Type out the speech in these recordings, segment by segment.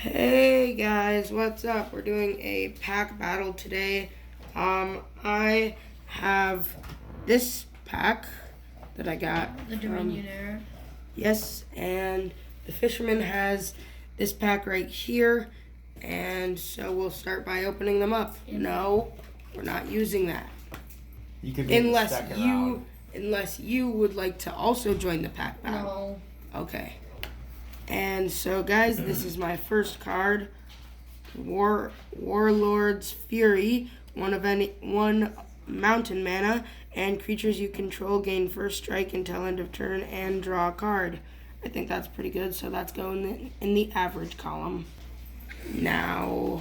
Hey guys, what's up? We're doing a pack battle today. I have this pack that I got. The Dominionaire. Yes, and the Fisherman has this pack right here, and so we'll start by opening them up. No, we're not using that. You could Unless you would like to also join the pack battle. No. Okay. And so, guys, this is my first card, Warlord's Fury. One mountain mana, and creatures you control gain first strike until end of turn and draw a card. I think that's pretty good, so that's going in the average column. Now,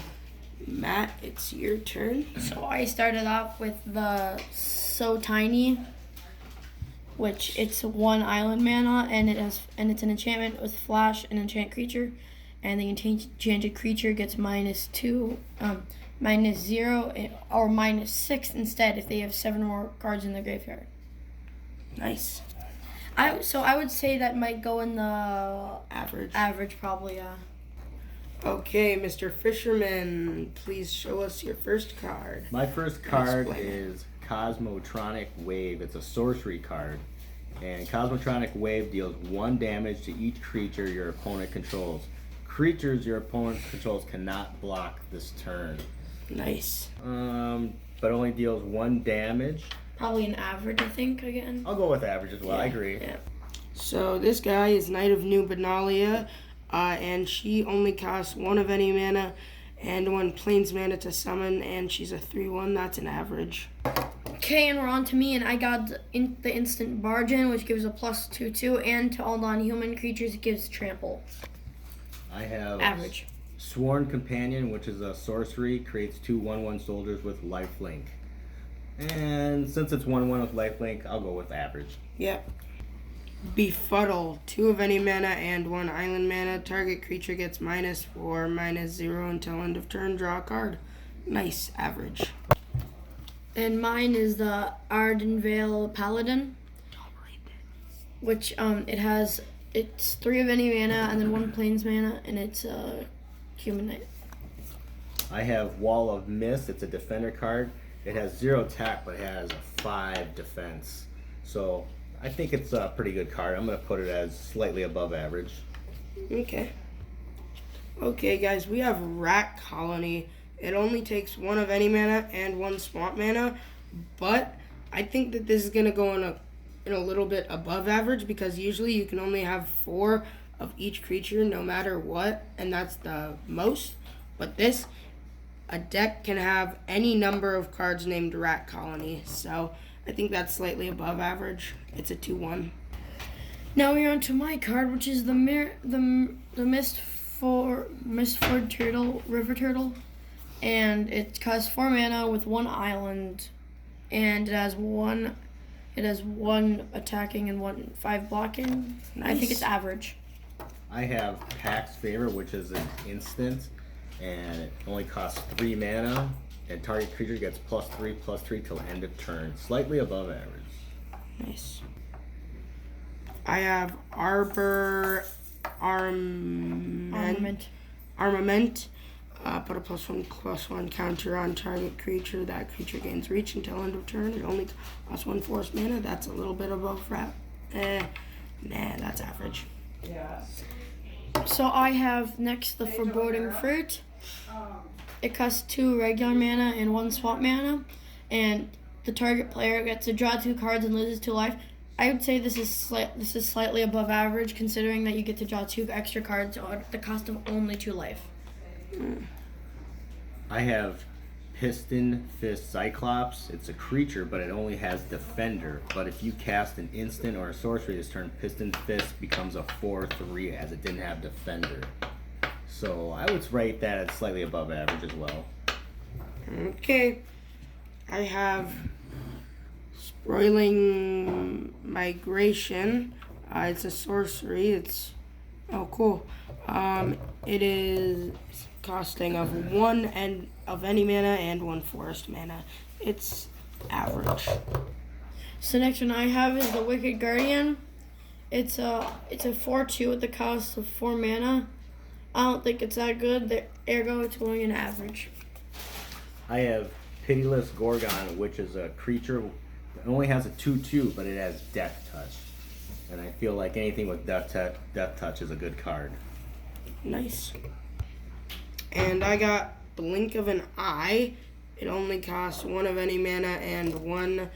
Matt, it's your turn. So I started off with the So Tiny, which it's 1 island mana, and it's an enchantment with flash and enchant creature, and the enchanted creature gets -2, -0, or -6 instead if they have 7 or more cards in their graveyard. Nice. I would say that might go in the Average. Average, probably, yeah. Okay, Mr. Fisherman, please show us your first card. My first card Explain. is Cosmotronic Wave. It's a sorcery card. And Cosmotronic Wave deals 1 damage to each creature your opponent controls. Creatures your opponent controls cannot block this turn. Nice. But only deals 1 damage. Probably an average, I think, again. I'll go with average as well. I agree. Yeah. So this guy is Knight of New Benalia, and she only costs 1 of any mana and 1 plains mana to summon, and she's a 3/1. That's an average. Okay, and we're on to me, and I got the instant Bargain, which gives a +2/2, and to all non-human creatures it gives trample. I have Average. Sworn Companion, which is a sorcery, creates 2 1/1 soldiers with lifelink. And since it's 1/1 with lifelink, I'll go with average. Yep. Befuddle, 2 of any mana and 1 island mana. Target creature gets -4, -0 until end of turn. Draw a card. Nice, average. And mine is the Ardenvale Paladin, which it's 3 of any mana and then 1 plains mana, and it's a human knight. I have Wall of Mist. It's a defender card. It has 0 attack, but it has 5 defense. So I think it's a pretty good card. I'm going to put it as slightly above average. Okay. Okay, guys, we have Rat Colony. It only takes 1 of any mana and 1 swamp mana, but I think that this is going to go in a little bit above average, because usually you can only have 4 of each creature no matter what, and that's the most. But a deck can have any number of cards named Rat Colony, so I think that's slightly above average. It's a 2/1. Now we're on to my card, which is the Mistford Turtle, River Turtle, and it costs 4 mana with 1 island, and it has one attacking and 5 blocking. Nice. I think it's average. I have Pax Favor, which is an instant, and it only costs 3 mana, and target creature gets +3/+3 till end of turn. Slightly above average. Nice. I have Armament. Put a +1/+1 counter on target creature. That creature gains reach until end of turn. It only costs 1 force mana. That's a little bit above that's average. So I have next the Foreboding Fruit. It costs 2 regular mana and 1 swamp mana, and the target player gets to draw 2 cards and loses 2 life. I would say this is slightly above average, considering that you get to draw 2 extra cards at the cost of only 2 life. I have Piston Fist Cyclops. It's a creature, but it only has Defender. But if you cast an instant or a sorcery this turn, Piston Fist becomes a 4/3 as it didn't have Defender. So I would rate that at slightly above average as well. Okay. I have Spoiling Migration. It's a sorcery. Cool. It is costing of 1 of any mana and 1 forest mana. It's average. So next one I have is the Wicked Guardian. It's a 4/2 at the cost of 4 mana. I don't think it's that good. Ergo, it's going in average. I have Pitiless Gorgon, which is a creature that only has a 2/2, but it has Death Touch. And I feel like anything with Death Touch is a good card. Nice. And I got Blink of an Eye. It only costs 1 of any mana and 1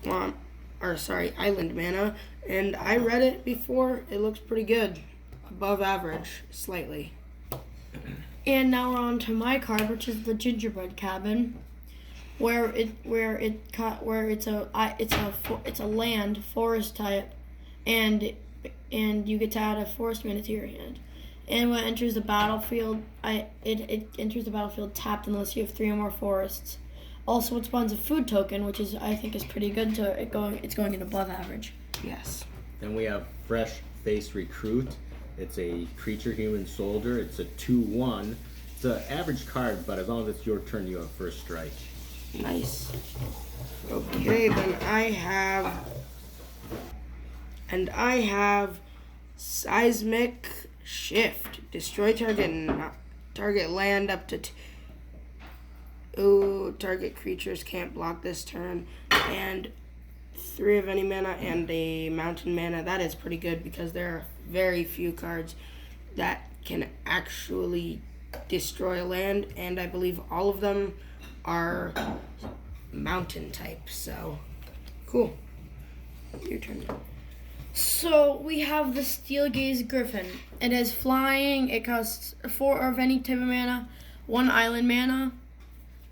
island mana. And I read it before. It looks pretty good. Above average, slightly. And now we're on to my card, which is the Gingerbread Cabin, where it's a land forest type, and you get to add a forest mana to your hand. And when it enters the battlefield, it enters the battlefield tapped unless you have 3 or more forests. Also, it spawns a food token, which I think is pretty good. It's going in above average. Yes. Then we have Fresh Face Recruit. It's a creature human soldier. It's a 2/1. It's an average card, but as long as it's your turn, you have first strike. Nice. Okay, then I have Seismic Shift. Destroy target land up to target creatures can't block this turn, and 3 of any mana and a mountain mana. That is pretty good because there are very few cards that can actually destroy a land, and I believe all of them are mountain type. So cool. Your turn. So we have the Steel Gaze Griffin. It is flying. It costs 4 of any type of mana, 1 island mana,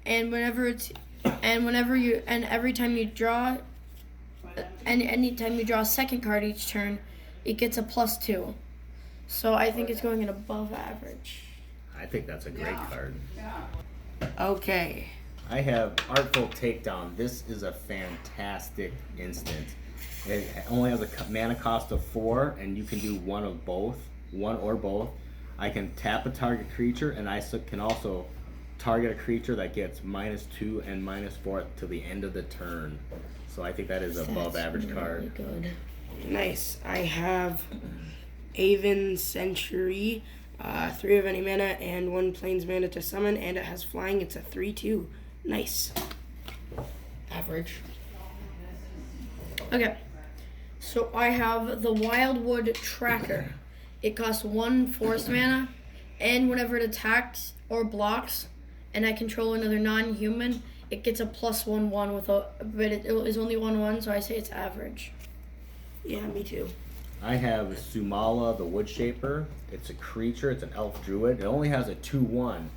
and every time you draw, anytime you draw a second card each turn, it gets a +2. So I think it's going in above average. I think that's a great card. Okay. I have Artful Takedown. This is a fantastic instant. It only has a mana cost of 4, and you can do one or both. I can tap a target creature, and I can also target a creature that gets -2 and -4 to the end of the turn. So I think that is above average card. Good. Nice. I have Aven Century, 3 of any mana and 1 plains mana to summon, and it has flying. It's a 3/2. Nice. Average. Okay. So I have the Wildwood Tracker. It costs 1 forest mana, and whenever it attacks or blocks, and I control another non-human, it gets a +1/1 but it is only 1/1, so I say it's average. Yeah, me too. I have Sumala the Wood Shaper. It's a creature. It's an elf druid. It only has a 2/1,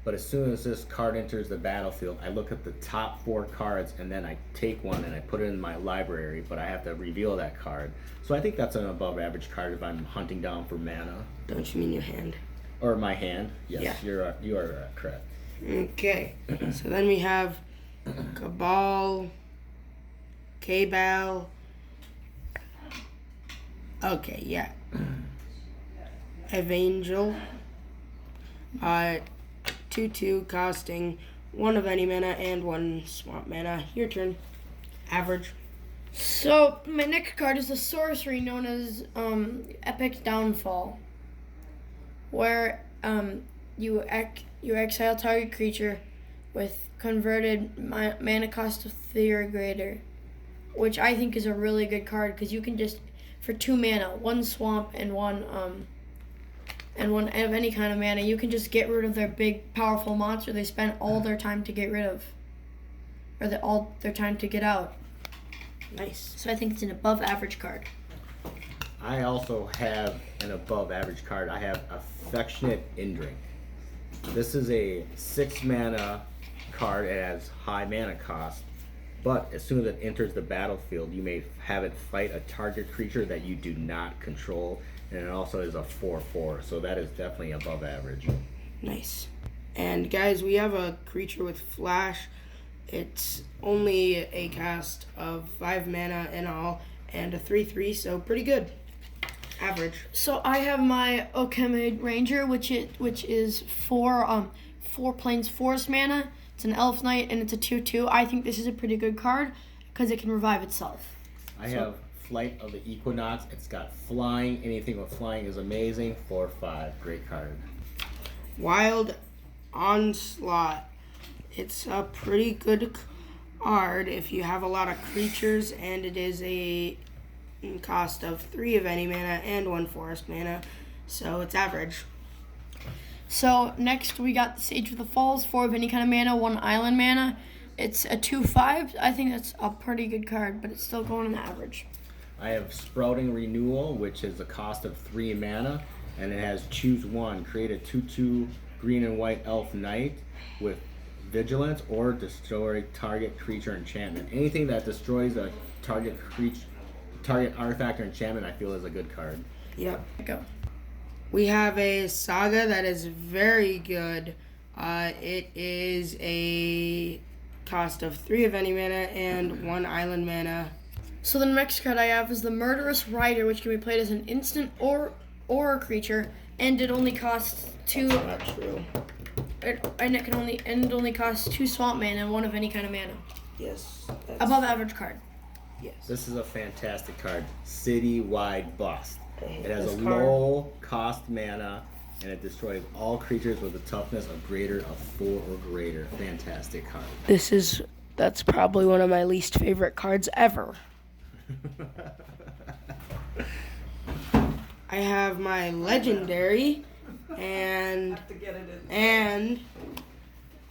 but as soon as this card enters the battlefield, I look at the top 4 cards and then I take one and I put it in my library, but I have to reveal that card. So I think that's an above average card if I'm hunting down for mana. Don't you mean your hand? Or my hand. Yes, Yeah. you are correct. Okay. So then we have Cabal. Okay, yeah. Evangel. 2/2 costing 1 of any mana and 1 swamp mana. Your turn. Average. So my next card is a sorcery known as Epic Downfall, where you exile target creature with converted mana cost of 3 or greater, which I think is a really good card because you can just, for 2 mana, 1 swamp and 1 of any kind of mana, you can just get rid of their big powerful monster they spent all their time to get rid of, or all their time to get out. Nice. So I think it's an above average card. I also have an above average card. I have Affectionate Indrink. This is a 6 mana card. It has high mana cost, but as soon as it enters the battlefield, you may have it fight a target creature that you do not control, and it also is a 4/4, so that is definitely above average. Nice. And guys, we have a creature with flash. It's only a cast of 5 mana in all and a 3/3, so pretty good. Average. So I have my Okeme Ranger, which is 4 plains forest mana. It's an elf knight and it's a 2/2. I think this is a pretty good card because it can revive itself. I have Flight of the Equinox. It's got flying. Anything with flying is amazing. 4/5. Great card. Wild Onslaught. It's a pretty good card if you have a lot of creatures, and it is a cost of 3 of any mana and 1 forest mana, so it's average. So next we got the Sage of the Falls, 4 of any kind of mana, 1 island mana. It's a 2/5. I think that's a pretty good card, but it's still going in the average. I have Sprouting Renewal, which is a cost of 3 mana, and it has choose 1. Create a 2/2 green and white elf knight with vigilance or destroy target creature enchantment. Anything that destroys a target creature, target artifact or enchantment, I feel is a good card. Yep. Go. We have a Saga that is very good. It is a cost of 3 of any mana and 1 island mana. So the next card I have is the Murderous Rider, which can be played as an instant or a creature, and it only costs 2. Not true. It only costs 2 swamp mana and 1 of any kind of mana. Yes. Above average card. Yes. This is a fantastic card. Citywide Bust. It has a This card- low cost mana, and it destroys all creatures with a toughness of greater of 4 or greater. Fantastic card. That's probably one of my least favorite cards ever. I have my legendary, and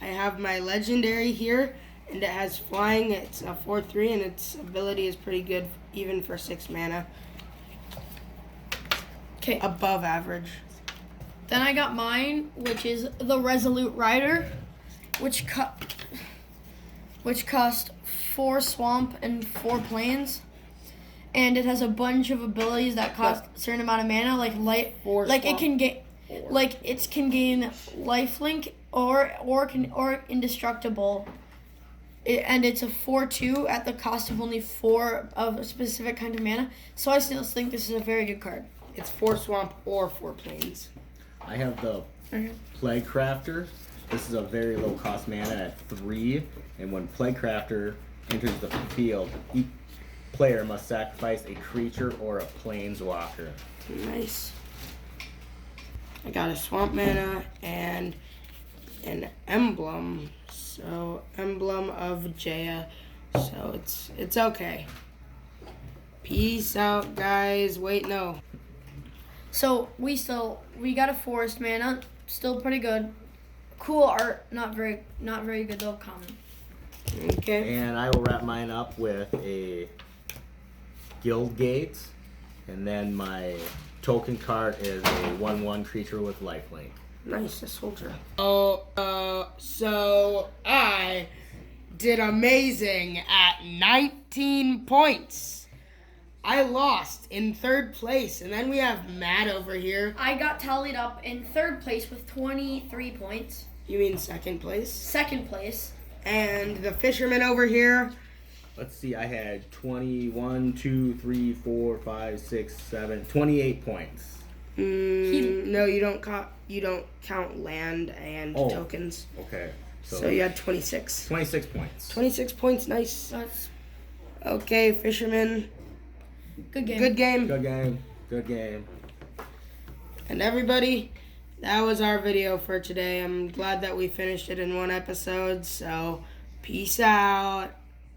I have my legendary here, and it has flying. It's a 4/3, and its ability is pretty good, even for 6 mana. Okay. Above average. Then I got mine, which is the Resolute Rider, which cost 4 swamp and 4 plains, and it has a bunch of abilities that cost a certain amount of mana, like it can get, it can gain lifelink or indestructible. And it's a 4/2 at the cost of only 4 of a specific kind of mana. So I still think this is a very good card. It's 4 swamp or 4 plains. I have the Plague Crafter. This is a very low cost mana at 3, and when Plague Crafter enters the field, each player must sacrifice a creature or a planeswalker. Nice. I got a swamp mana and an emblem. So emblem of Jaya. So it's okay. Peace out, guys. Wait, no. So we got a forest mana, still pretty good. Cool art, not very good though. Common. Okay. And I will wrap mine up with a Guild Gate, and then my token card is a 1/1 creature with lifelink. Nice, a soldier. So I did amazing at 19 points. I lost in 3rd place, and then we have Matt over here. I got tallied up in 3rd place with 23 points. You mean 2nd place? 2nd place. And the fisherman over here. Let's see, I had 21, 2, 3, 4, 5, 6, 7, 28 points. No, you don't count land and tokens. Okay. So you had 26. 26 points. 26 points, nice. That's Okay, fisherman. good game. Good game. Good game. Good game. And everybody, that was our video for today. I'm glad that we finished it in 1 episode. So, peace out.